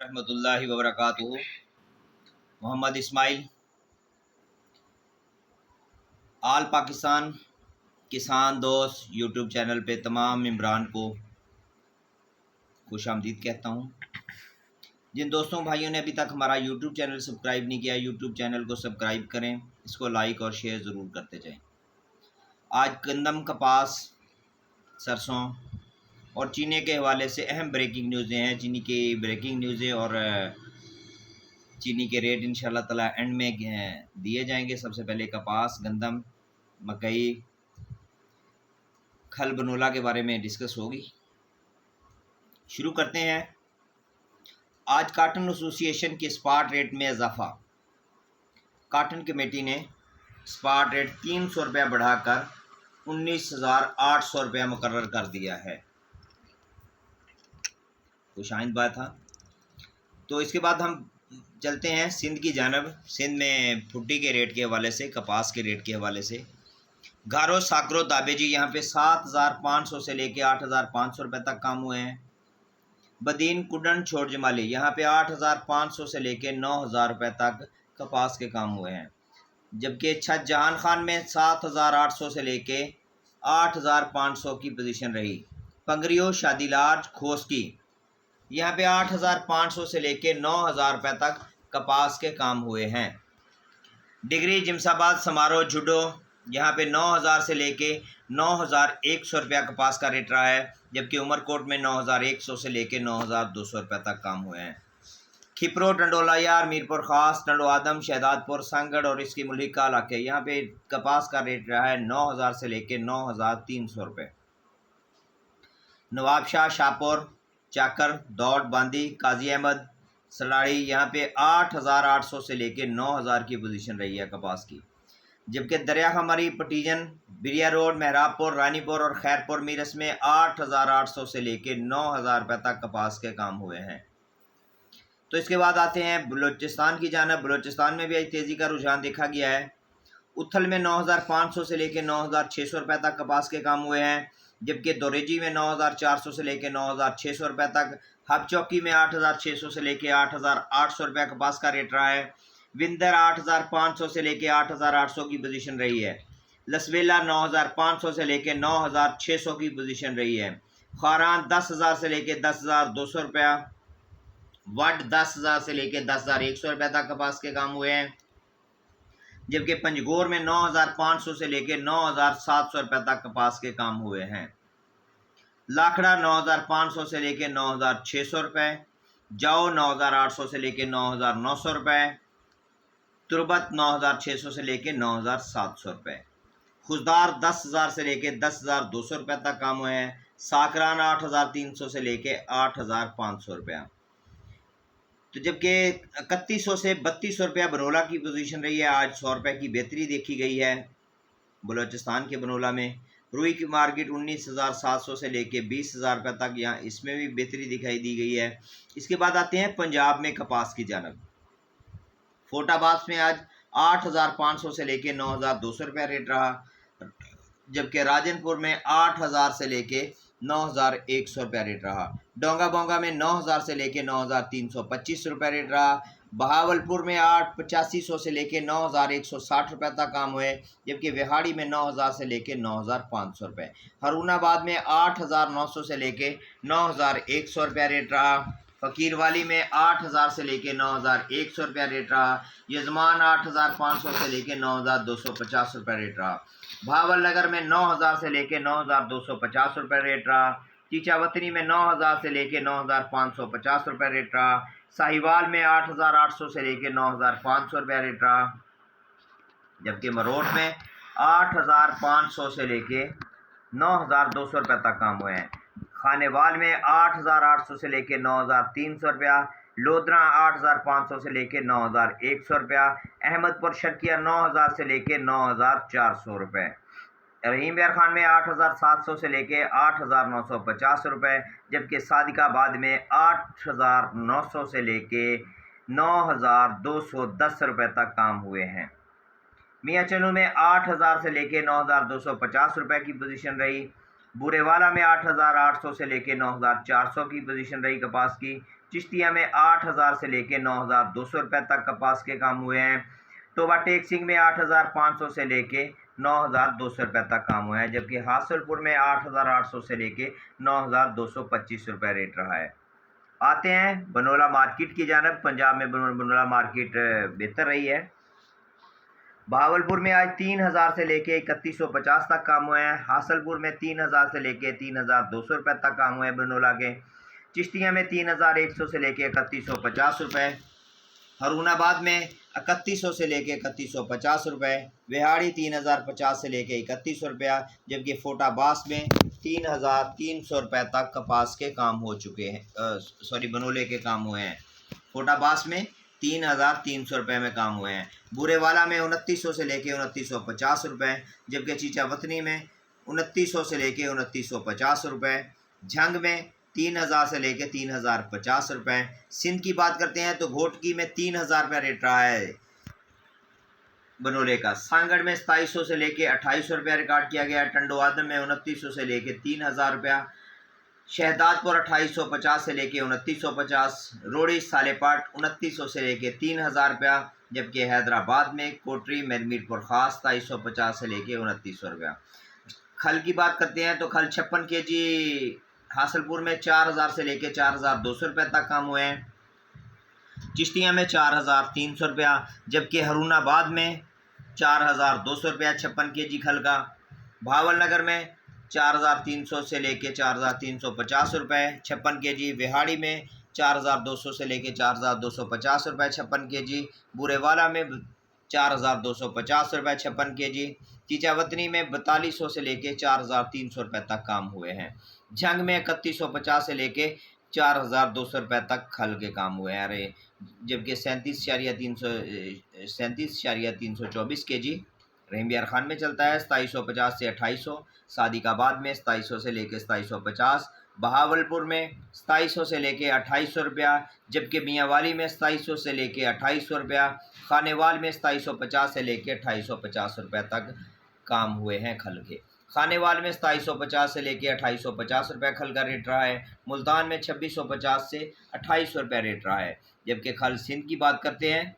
रहमतुल्लाहि व बरकातुहू। मोहम्मद इस्माइल। आल पाकिस्तान किसान दोस्त यूट्यूब चैनल पे तमाम मेंबरान को खुश आमदीद कहता हूँ। जिन दोस्तों भाइयों ने अभी तक हमारा यूट्यूब चैनल सब्सक्राइब नहीं किया, यूट्यूब चैनल को सब्सक्राइब करें, इसको लाइक और शेयर ज़रूर करते जाएं। आज गंदम, कपास, सरसों और चीनी के हवाले से अहम ब्रेकिंग न्यूज़ें हैं। चीनी की ब्रेकिंग न्यूज़ें और चीनी के रेट इंशाल्लाह ताला एंड में दिए जाएंगे। सबसे पहले कपास, गंदम, मकई, खल बनोला के बारे में डिस्कस होगी। शुरू करते हैं। आज काटन एसोसिएशन के स्पॉट रेट में इजाफा। काटन कमेटी ने स्पॉट रेट 300 रुपया बढ़ाकर 19,800 रुपया मुकर्रर कर दिया है। खुशाइंद बात था। तो इसके बाद हम चलते हैं सिंध की जानब। सिंध में भुट्टी के रेट के हवाले से, कपास के रेट के हवाले से गारो, साकरो, दाबेजी यहाँ पे 7,500 से लेके 8,500 रुपये तक काम हुए हैं। बदीन, कुडन, छोड़ जमाली यहाँ पे 8,500 से लेके 9,000 रुपये तक कपास के काम हुए हैं। जबकि छत जहान खान में 7,800 से लेके 8,500 की पोजीशन रही। पंगरियो, शादीलाज, खोसकी यहाँ पे 8,500 से लेके 9,000 रुपये तक कपास के काम हुए हैं। डिग्री, जिमसाबाद, समारोह, जुडो यहाँ पे 9,000 से लेके 9,100 रुपया कपास का रेट रहा है। जबकि उमरकोट में 9,100 से लेके 9,200 रुपये तक काम हुए हैं। खिपरो, डंडोला यार, मीरपुर खास, नंडो आदम, शहदादपुर, संगढ़ और इसकी मुलिका इलाके यहाँ पे कपास का रेट रहा है 9,000 से लेके 9,300 रुपये। नवाबशाह, शाहपुर, चाकर, दौड़, बांदी, काजी अहमद, सलाड़ी यहाँ पे 8,800 से लेके 9,000 की पोजीशन रही है कपास की। जबकि दरिया खमरी, पटीजन, बिरिया रोड, महराबपुर, रानीपुर और खैरपुर मीरस में 8,800 से लेके 9,000 रुपये तक कपास के काम हुए हैं। तो इसके बाद आते हैं बलूचिस्तान की जानब। बलूचिस्तान में भी आज तेज़ी का रुझान देखा गया है। उथल में 9,500 से लेके 9,600 रुपये तक कपास के काम हुए हैं। जबकि दोरेजी में 9,400 से लेके 9,600 रुपये तक। हब चौकी में 8,600 से लेके 8,800 रुपये कपास का रेट रहा है। विंदर 8,500 से लेके 8,800 की पोजीशन रही है। लसवेला 9,500 से लेके 9,600 की पोजीशन रही है। खारान 10,000 से लेके 10,200 रुपया। वड 10,000 से लेके 10,100 रुपये तक कपास के काम हुए हैं। जबकि पंजगोर में 9,500 से लेके 9,700 रुपये तक कपास के काम हुए हैं। लाखड़ा 9,500 से लेके 9,600 रुपये। जाओ 9,800 से लेके 9,900 रुपये। तुरबत 9,600 से लेके 9,700 रुपये। खुशदार 10,000 से लेके 10,200 रुपये तक काम हुए हैं। साकरान 8,300 से लेके 8,500 रुपया। तो जबकि 3100 से 3200 रुपया बनोला की पोजीशन रही है। आज 100 रुपये की बेहतरी देखी गई है बलूचिस्तान के बनोला में। रुई की मार्केट 19,700 से लेके 20,000 रुपये तक, यहाँ इसमें भी बेहतरी दिखाई दी गई है। इसके बाद आते हैं पंजाब में कपास की जानब। फोटाबाद में आज 8,500 से लेके 9,200 रुपया रेट रहा। जबकि राजनपुर में 8,000 से लेके 9,100 रुपया रेट रहा। डोंगा बोंगा में 9,000 से लेके 9,325 रुपया रेट रहा। बहावलपुर में 8,85 से लेके 9,160 रुपये तक काम हुए। जबकि विहाड़ी में 9,000 से लेके 9,500 रुपये। हरूणाबाद में 8,900 से लेके 9,100 रुपया रेट रहा। फ़कीरवाली में 8,000 से लेके 9,100 रुपया रेट रहा। यजमान 8,500 से लेके 9,250 रुपया रेट रहा। भावलनगर में 9,000 से लेके 9,250 रुपये रेट रहा। चीचावतनी में 9,000 से लेके 9,550 रुपये रेट रहा। साहिवाल में 8,800 से लेके 9,500 रुपया रेट रहा। जबकि मरोट में 8,500 से लेके 9,200 रुपये तक काम हुए हैं। खानेवाल में 8,800 से लेके 9,300 रुपया। लोधरा 8,500 से लेके 9,100 रुपया। अहमदपुर शर्किया 9,000 से लेके 9,400 रुपये। रहीम यार खान में 8,700 से लेके 8,950 रुपये। जबकि सादिकाबाद में 8,900 से लेके 9,210 रुपये तक काम हुए हैं। मियाँ चनू में 8,000 से लेके 9,250 रुपये की पोजीशन रही। बुरेवाला में 8,800 से लेके 9,400 की पोजीशन रही कपास की। चिश्तिया में 8,000 से लेके 9,200 रुपये तक कपास के काम हुए हैं। तोबा टेक सिंह में 8,500 से लेके 9,200 रुपये तक काम हुआ है, जबकि हासलपुर में 8,800 से लेके 9,225 रुपये रेट रहा है। आते हैं बनोला मार्केट की जानब। पंजाब में बनोला मार्केट बेहतर रही है। बहावलपुर में आज 3,000 से लेके 3,150 तक काम हुए हैं। हासलपुर में 3,000 से लेके 3,200 रुपये तक काम हुए हैं बनोला के। चिश्तिया में 3,100 से लेके 3,150 रुपये। हरुणाबाद में 3,100 से लेके 3,150 रुपये। विहाड़ी 3,050 से लेके 3,100 रुपया, जबकि फोटाबास में 3,300 रुपये तक कपास के काम हो चुके हैं, बनोले के काम हुए हैं। फोटाबास में 3,300 रुपये में काम हुए हैं। बुरेवाला में 2,900 से लेके 2,950 रुपये, जबकि चीचावतनी में 2,900 से लेके 2,950 रुपये। झंग में 3,000 से लेके 3,050 रुपये। सिंध की बात करते हैं तो घोटकी में 3,000 रुपये रेट रहा है बनोले का। सांगड़ में 2,700 से लेके 2,800 रुपया रिकॉर्ड किया गया। टंडोआदम में 2,900 से लेके 3,000 रुपया। शहदादपुर 2,850 से लेके 2,950। रोड़ी सालेपाट 2,900 से लेके 3,000 रुपया, जबकि हैदराबाद में कोटरी मीरपुर खास 2,250 से लेके 2,900 रुपया। खल की बात करते हैं तो खल 56 kg हासलपुर में 4,000 से लेके 4,200 रुपये तक काम हुए हैं। चिश्तिया में 4,300 रुपया, जबकि हरुणाबाद में 4,200 रुपया 56 kg खल का। भावलनगर में 4,300 से लेके 4,350 रुपये 56 kg। विहाड़ी में 4,200 से लेके 4,250 रुपये 56 kg। बुरेवाला में 4,250 रुपये 56 kg। चीचावतनी में 4,200 से लेके 4,300 रुपये तक काम हुए हैं। झंग में 3,150 से लेके 4,200 रुपये तक खल के काम हुए हैं। अरे जबकि 37,324 kg रहीम बिहार खान में चलता है। 2,750 से 2,800। सादिकाबाद में 2,700 से लेके 2,750। बहावलपुर में 2,700 से लेके 2,800 रुपया, जबकि मियांवाली में 2,700 से लेके 2,800 रुपया। खानेवाल में 2,750 से लेके 2,850 रुपये तक काम हुए हैं खल के। खानेवाल में 2,750 से लेके 2,850 रुपये खल का रेट रहा है। मुल्तान में 2,650 से 2,800 रुपये रेट रहा है। जबकि खल सिंध की बात करते हैं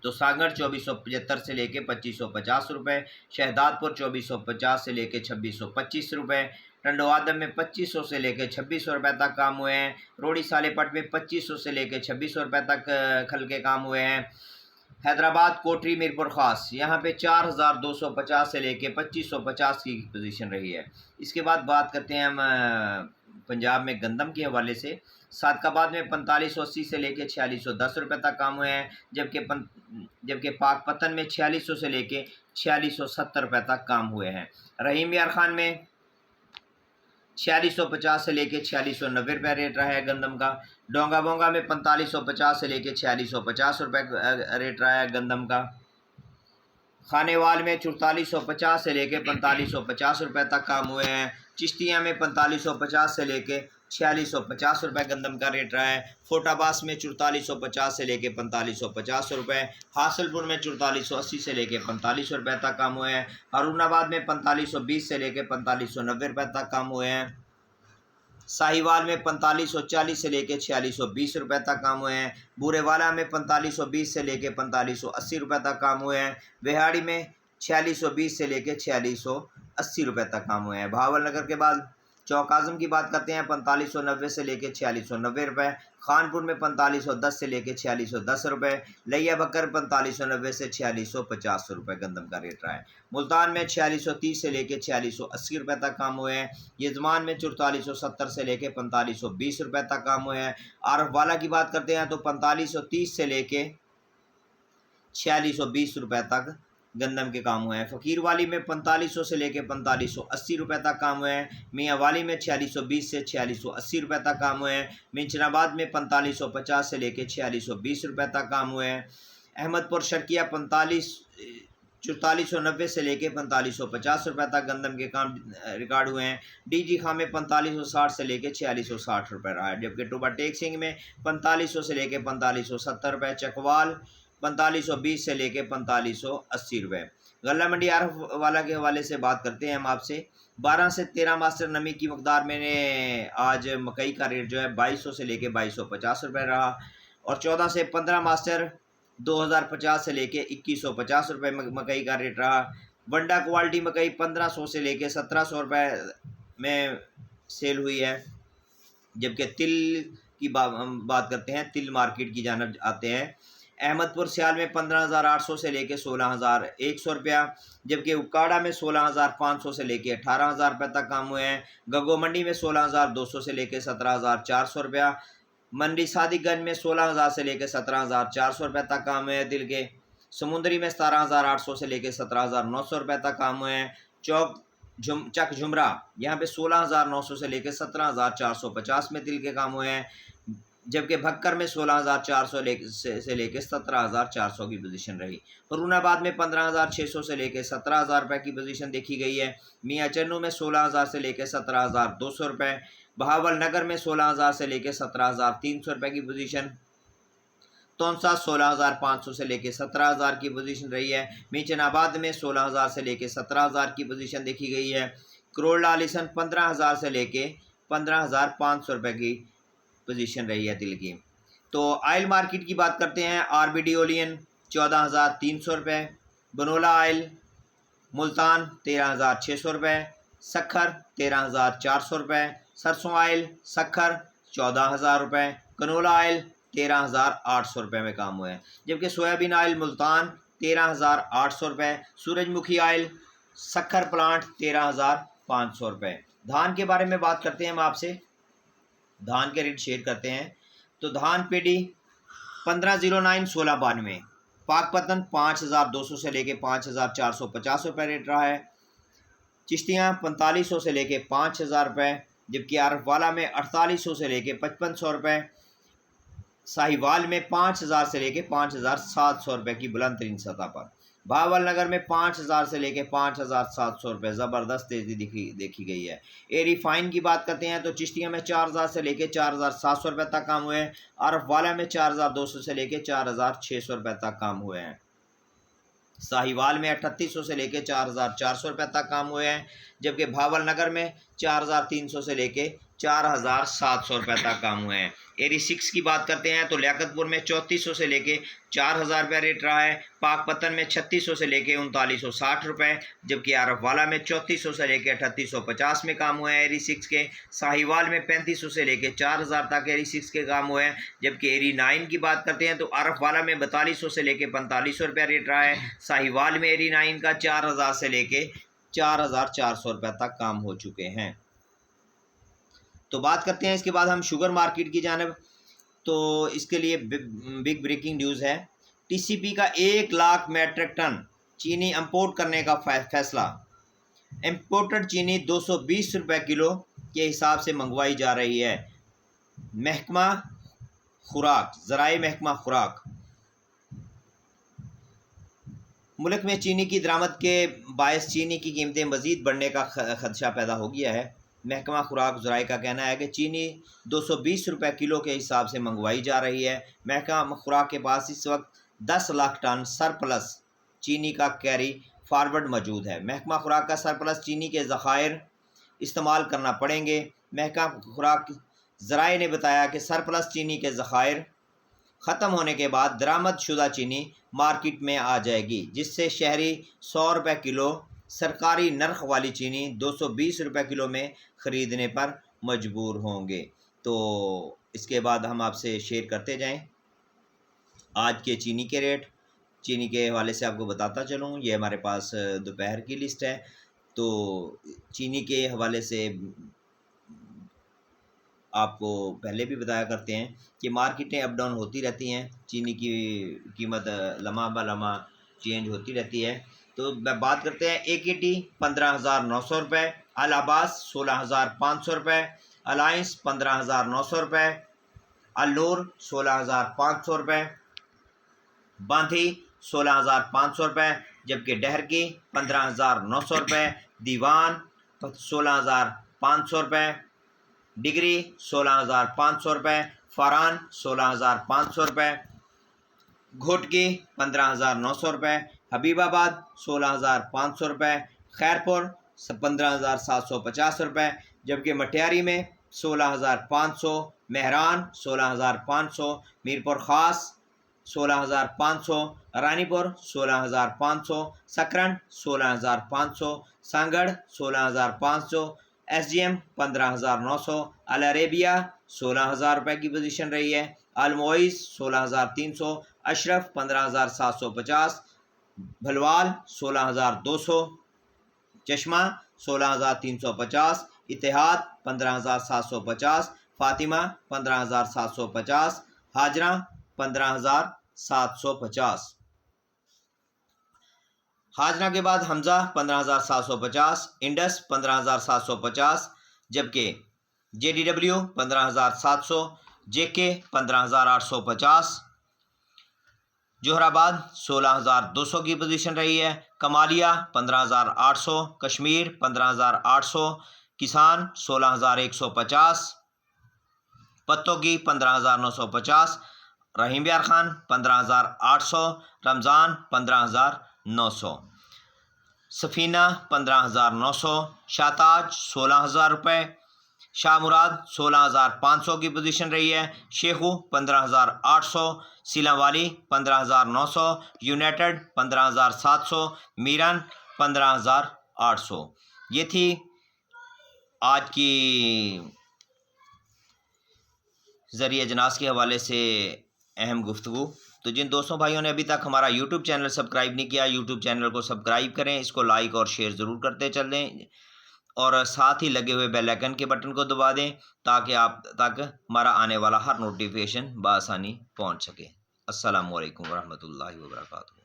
तो सागर 2,475 से लेके 2,550 रुपये। शहदादपुर 2,450 से लेके 2,625 रुपये। टंडोआदम में 2,500 से लेके 2,600 रुपये तक काम हुए हैं। रोड़ी सालेपट में 2,500 से लेके 2,600 रुपये तक खल के काम हुए हैं। हैदराबाद कोटरी मीरपुर खास यहाँ पे 4,250 से लेके 2,550 की पोजीशन रही है। इसके बाद बात करते हैं हम पंजाब में गंदम के हवाले से। सादकाबाद में 4580 से लेके 4610 रुपये तक काम हुए हैं, जबकि पाकपतन में 4600 से लेके 4670 रुपये तक काम हुए हैं। रहीम बिहार खान में 4650 से लेके 4690 रुपये रेट रहा है गंदम का। डोंगा बोंगा में 4550 से लेके 4650 रुपये रेट रहा है गंदम का। खानेवाल में 4450 से लेके 4550 रुपये तक काम हुए हैं। चिश्तिया में 4550 से लेके 4650 रुपये गंदम का रेट रहा है। फोटाबास में 4450 से लेके 4550 रुपये। हासलपुर में 4480 से लेके 4500 रुपये तक काम हुए हैं। हरुणाबाद में 4520 से लेके 4590 रुपये तक काम हुए हैं। साहिवाल में 4540 से लेके 4620 रुपये तक काम हुए हैं। बूरेवाला में 4520 से लेके 4580 रुपये तक काम हुए हैं। विहाड़ी में 4620 से लेके 4680 रुपये तक काम हुए हैं। भावलनगर के बाद चौक आज़म की बात करते हैं 4590 से लेके 4690 रुपये। खानपुर में 4510 से लेके 4610 रुपये। लिया बकर 4590 से 4650 रुपये गंदम का रेट रहा है। मुल्तान में 4630 से लेके 4680 रुपये तक काम हुए हैं। यजमान में 4470 से लेके 4520 रुपये तक काम हुए हैं। आरफ वाला की बात करते हैं तो 4530 से लेके 4620 रुपये तक गंदम के काम हुए हैं। फ़कीर वाली में 4500 से लेके 4580 रुपये तक काम हुए हैं। मियाँ वाली में 4620 से 4680 रुपये तक काम हुए हैं। मिंचनाबाद में 4550 से लेके 4620 रुपये तक काम हुए हैं। अहमदपुर शर्किया 4490 से लेके 4550 रुपये तक गंदम के काम रिकॉर्ड हुए हैं। डीजी खां में 4560 से लेके 4660 रुपये रहा है, जबकि टोबा टेक सिंह में 4500 से लेके 4570 रुपये। चकवाल 4520 से लेके 4580 रुपये। गल्ला मंडी आरफ वाला के हवाले से बात करते हैं हम आपसे। 12 से 13 मास्टर नमी की मकदार में आज मकई का रेट जो है 2200 से लेके 2250 रुपये रहा, और 14 से 15 मास्टर 2050 से लेके 2150 रुपये मकई का रेट रहा। वंडा क्वालिटी मकई 1500 से लेके 1700 रुपये में सेल हुई है। जबकि तिल की बात करते हैं, तिल मार्केट की जानब आते हैं। अहमदपुर सियाल में 15,800 से लेके 16,100 रुपया, जबकि उकाड़ा में 16,500 से लेके 18,000 रुपये तक काम हुए हैं। गगो मंडी में 16,200 से लेके 17,400 रुपया, मंडी सादिकगंज में 16,000 से लेके 17,400 रुपये तक काम हुए हैं तिल के। समुंदरी में 17,800 से लेके 17,900 रुपये तक काम हुए हैं। चक झुमरा यहाँ पे 16,900 से लेके 17,450 में तिल के काम हुए हैं, जबकि भक्कर में 16,400 से लेके 17,400 की पोजीशन रही। फरूनाबाद में 15,600 से लेके 17,000 रुपये की पोजीशन देखी गई है। मियाँ चन्नू में 16,000 से लेके 17,200 रुपये, बहावल नगर में 16,000 से लेके 17,300 रुपये की पोजीशन, तौंसा 16,500 से लेके 17,000 की पोजीशन रही है। मीचनाबाद में 16,000 से लेके 17,000 की पोजीशन देखी गई है। करोड़ा आलिसन 15,000 से लेके 15,500 रुपये की पोजीशन रही है तिल की। तो आयल मार्केट की बात करते हैं। आरबीडी ओलियन 14,300 रुपये, बनोला आयल मुल्तान 13,600 रुपये, सखर 13,400 रुपये, सरसों आयल सखर 14,000 रुपये, कनोला आयल 13,800 रुपये में काम हुए हैं। जबकि सोयाबीन आयल मुल्तान 13,800 रुपये, सूरजमुखी आयल सखर प्लांट 13,500 रुपये। धान के बारे में बात करते हैं हम आपसे, धान के रेट शेयर करते हैं। तो धान पेडी 1509 1692, पाकपतन 5,200 से लेके 5,450 रुपये रेट रहा है। चिश्तियाँ 4500 से लेके 5,000 रुपये, जबकि आरफवाला में 4800 से लेके 5500 रुपये, साहिवाल में 5,000 से लेके 5,700 रुपये की बुलंद तरीन सतह पर, भावल नगर में 5,000 से लेके 5,700 रुपये ज़बरदस्त तेज़ी देखी गई है। एरी फाइन की बात करते हैं तो चिश्तिया में 4,000 से लेके 4,700 रुपये तक काम हुए हैं। आरफवाला में 4,200 से लेके 4,600 रुपये तक काम हुए हैं। साहिवाल में 3,800 से लेके 4,400 रुपये तक काम हुए हैं, जबकि भावल नगर में 4,300 से लेके 4,700 रुपये तक काम हुए हैं। एरी 6 की बात करते हैं तो लियाकतपुर में 3,400 से लेके 4,000 रुपये रेट रहा है। पाकपतन में 3,600 से लेके 3,960 रुपये, जबकि आरफवाला में 3,400 से लेके 3,850 में काम हुए हैं एरी 6 के। साहिवाल में 3,500 से लेके 4,000 तक एरी 6 के काम हुए हैं, जबकि एरी 9 की बात करते हैं तो आरफवाला में 4,200 से लेके 4,500 रुपये रेट रहा है। साहिवाल में एरी 9 का 4,000 से लेके 4,400 रुपये तक काम हो चुके हैं। तो बात करते हैं इसके बाद हम शुगर मार्केट की जानब। तो इसके लिए बिग ब्रेकिंग न्यूज़ है। टीसीपी का 1 लाख मेट्रिक टन चीनी इंपोर्ट करने का फैसला। इंपोर्टेड चीनी 220 रुपये किलो के हिसाब से मंगवाई जा रही है। महकमा खुराक, ज़राए महकमा खुराक, मुल्क में चीनी की दरामद के बायस चीनी की कीमतें मज़ीद बढ़ने का खदशा पैदा हो गया है। महकमा खुराक ज़राए का कहना है कि चीनी 220 रुपये किलो के हिसाब से मंगवाई जा रही है। महकमा खुराक के पास इस वक्त 10 लाख टन सरप्लस चीनी का कैरी फारवर्ड मौजूद है। महकमा खुराक का सरप्लस चीनी के ज़खायर इस्तेमाल करना पड़ेंगे। महकमा खुराक ज़राए ने बताया कि सरप्लस चीनी के ज़खायर ख़त्म होने के बाद दरामद शुदा चीनी मार्केट में आ जाएगी, जिससे शहरी 100 रुपये किलो सरकारी नर्ख वाली चीनी 220 रुपये किलो में ख़रीदने पर मजबूर होंगे। तो इसके बाद हम आपसे शेयर करते जाएं आज के चीनी के रेट। चीनी के हवाले से आपको बताता चलूँ, ये हमारे पास दोपहर की लिस्ट है। तो चीनी के हवाले से आपको पहले भी बताया करते हैं कि मार्केटें अप डाउन होती रहती हैं, चीनी की कीमत लम्हा ब लम्हा चेंज होती रहती है। तो बात करते हैं AKT 15,900 रुपये, अल अब्बास 16,500 रुपये, अलायंस 15,900 रुपये, अल्लूर 16,500 रुपये, बांधी 16,500 रुपये, जबकि डहर की 15,900 रुपये, दीवान 16,500 रुपये, डिग्री 16,500 रुपये, फरान 16,500 रुपये, घोटकी 15,900 रुपये, हबीबाबाद 16,500 रुपये, खैरपुर 15,750 रुपये, जबकि मटियारी में 16,500, मेहरान 16,500, मीरपुर ख़ास 16,500, रानीपुर 16,500, सकरन 16,500, सांगड़ 16,500, SGM 15,900, अल अरेबिया 16,000 रुपये की पोजीशन रही है, अल मोइज़ 16,300, अशरफ 15,750, भलवाल 16,200, चश्मा 16,350, इतिहाद 15,750, फातिमा 15,750, हाजरा 15,750। हाजरा के बाद हमज़ा 15,750, इंडस 15,750, जबकि JDW 15,700, JK 15,850, जोहराबाद 16,200 की पोजीशन रही है, कमालिया 15,800, कश्मीर 15,800, किसान 16,150, पत्तोगी 15,950, रहीम यार खान 15,800, रमज़ान 15,900, सफ़ीना 15,900, शाहताज 16,000 रुपये, शाह मुराद 16,500 की पोजीशन रही है, शेखू 15,800, सीलावाली 15,900, यूनाइटेड 15,700, मीरन 15,800। ये थी आज की ज़रिए अजनास के हवाले से अहम गुफ्तगू। तो जिन दोस्तों भाइयों ने अभी तक हमारा यूट्यूब चैनल सब्सक्राइब नहीं किया, यूट्यूब चैनल को सब्सक्राइब करें, इसको लाइक और शेयर ज़रूर करते चलें और साथ ही लगे हुए बेल आइकन के बटन को दबा दें ताकि आप तक हमारा आने वाला हर नोटिफिकेशन बआसानी पहुंच सके। अस्सलामु अलैकुम वरहमतुल्लाहि वबरकातुहू।